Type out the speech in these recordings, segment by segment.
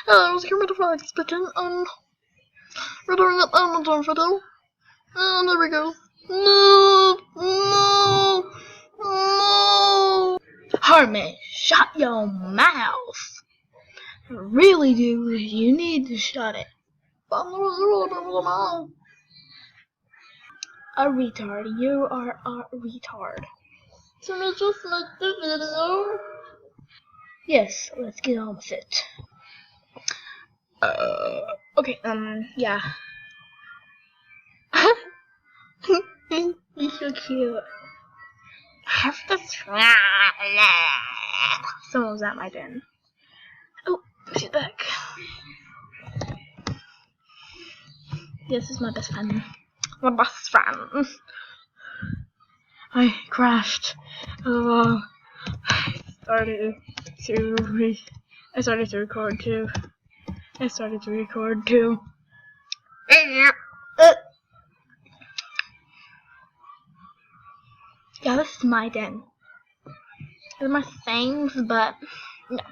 I was here with the flag speaking, we're doing an Amazon video. And there we go. No. Harmony, shut your mouth. Really, dude, you need to shut it. A retard, you are a retard. So let's just make the video. Yes, let's get on with it. Okay, yeah. You're so cute. Have to Someone was at my den. Oh, she's back. This is my best friend. My best friend. I crashed. I started to record too. Yeah, this is my den. These are my things, but no.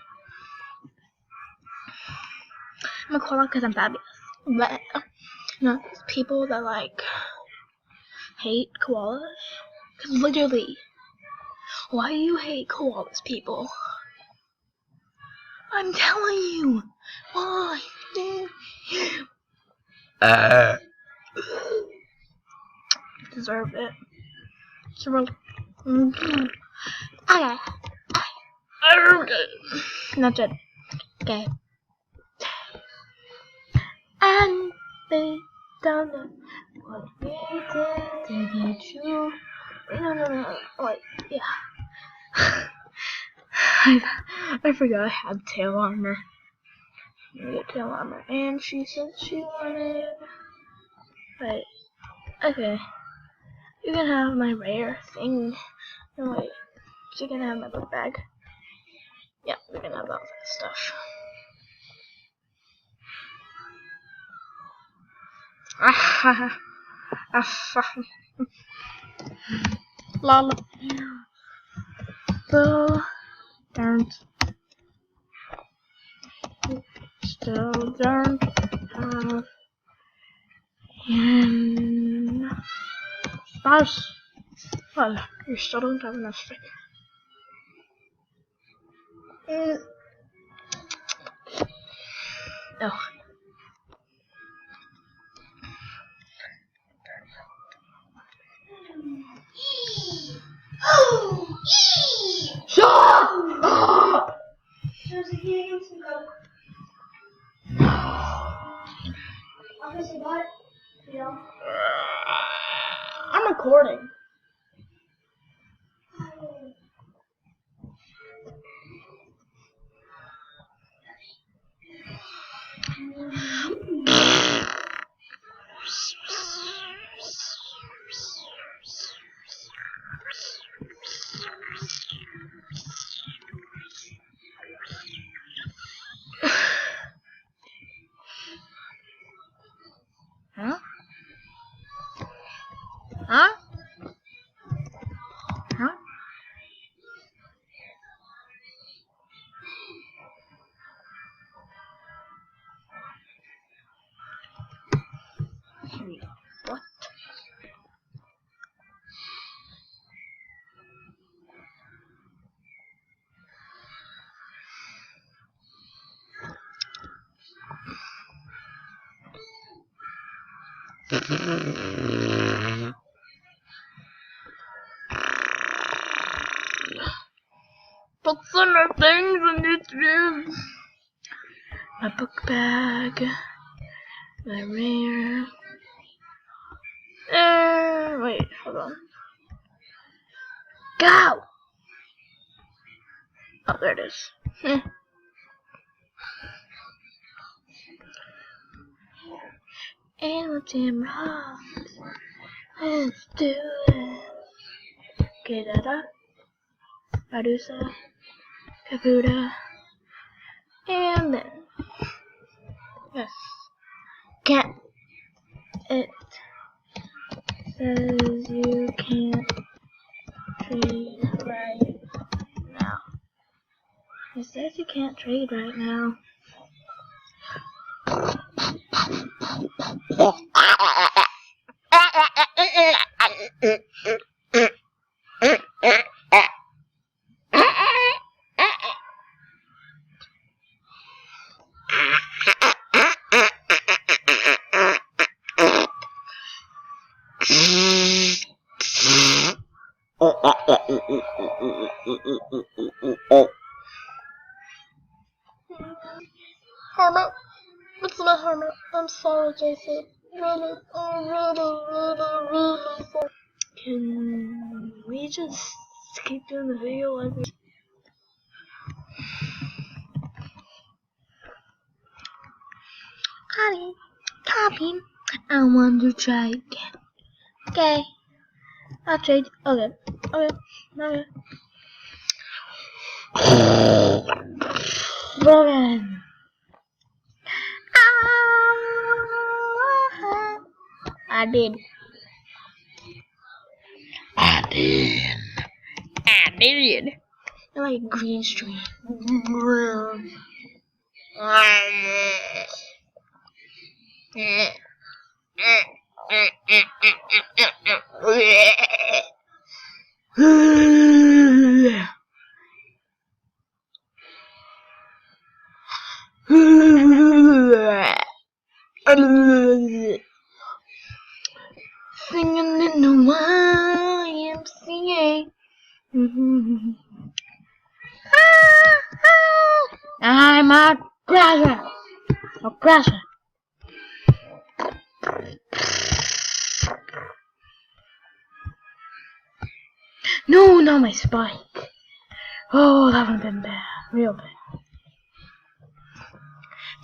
I'm a koala because I'm fabulous. But there's people that like hate koalas. Because literally, why do you hate koalas, people? I'm telling you, why? Deserve it. Okay. Not it. Okay. And they don't know what we did to be true. No. Wait, yeah. I forgot I had tail armor. Tail armor. And she said she wanted. Right. Okay. You can have my rare thing. No, wait. She can have my book bag. Yeah, we can have all that stuff. Lol. Still don't have spouse. Well, you still don't have enough space. No. Shut up! There's a key against some coke. Obviously bought it. Yeah. I'm recording. Huh? Huh? Huh? What? Put some more things in this room. My book bag. My rare. Wait, hold on. Go! Oh, there it is. And with Tim Ross, let's do it. Kedada, Medusa, Kabuda, and then, yes, can't, it says you can't trade right now. It says you can't trade right now. Hermit, what's the matter, Hermit? I'm sorry, Jason. Really, really sorry. Can we just keep doing the video like we? Copy. I want to try again. Okay. I'll trade. Okay. Brogan. I did. I like green screen. Singing in the YMCA. I'm a crasher. No, not my spike. Oh, that would have been bad. Real bad.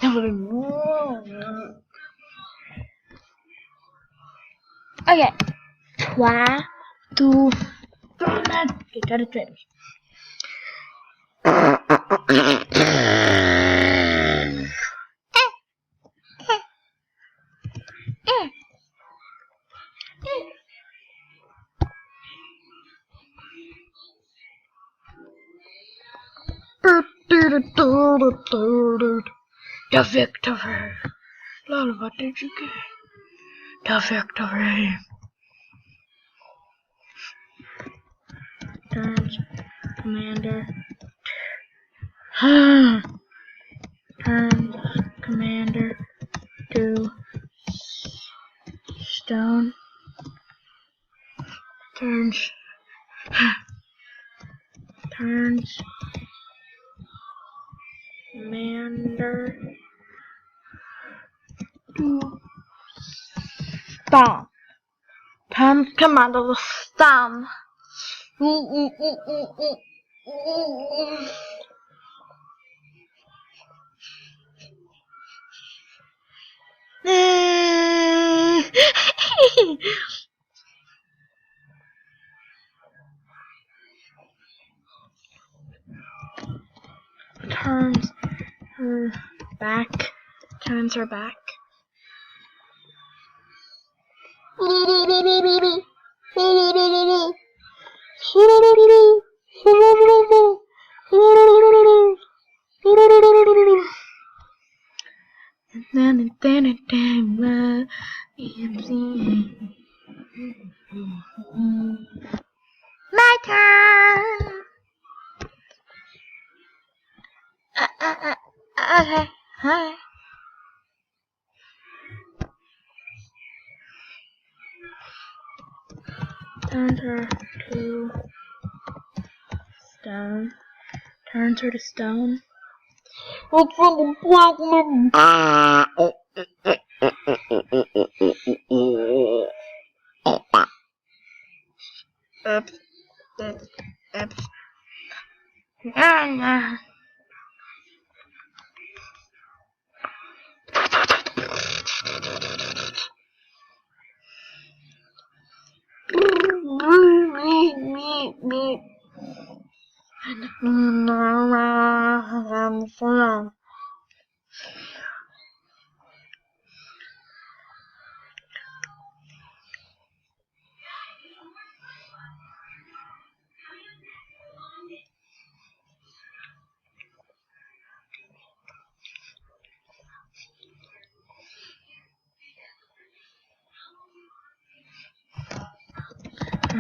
That would have been real bad. Okay. 1, 2, 3, man. Okay, try to trade me. The victory. Lol, what did you get? The victory. Turns commander. Turns commander to stone. Turns commander to stone. Turns commander to stone. Turns her back. My turn. Okay. Hi. Turns her to stone. What's from the black man? Oops.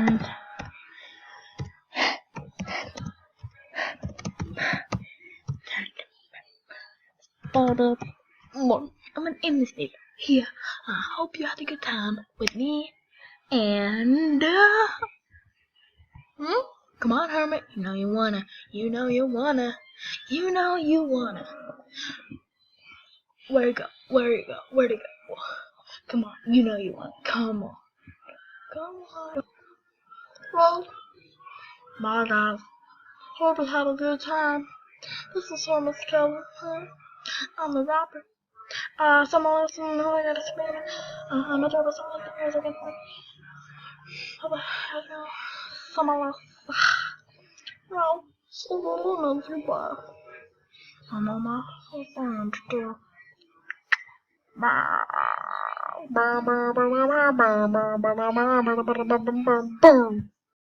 And I'm gonna end this video here. I hope you had a good time with me. And come on, Hermit. You know you wanna. You know you wanna. You know you wanna. Where'd it go? Where'd it go? Where'd it go? Come on. You know you wanna. Come on. Come on. Well, bye guys. Hope you had a good time. This is Hermit Kelly. I'm the rapper. Someone else in the I gotta spin it. I'm a double someone else again. Someone else. Well, so little goodbye. I know my friends do. Bye.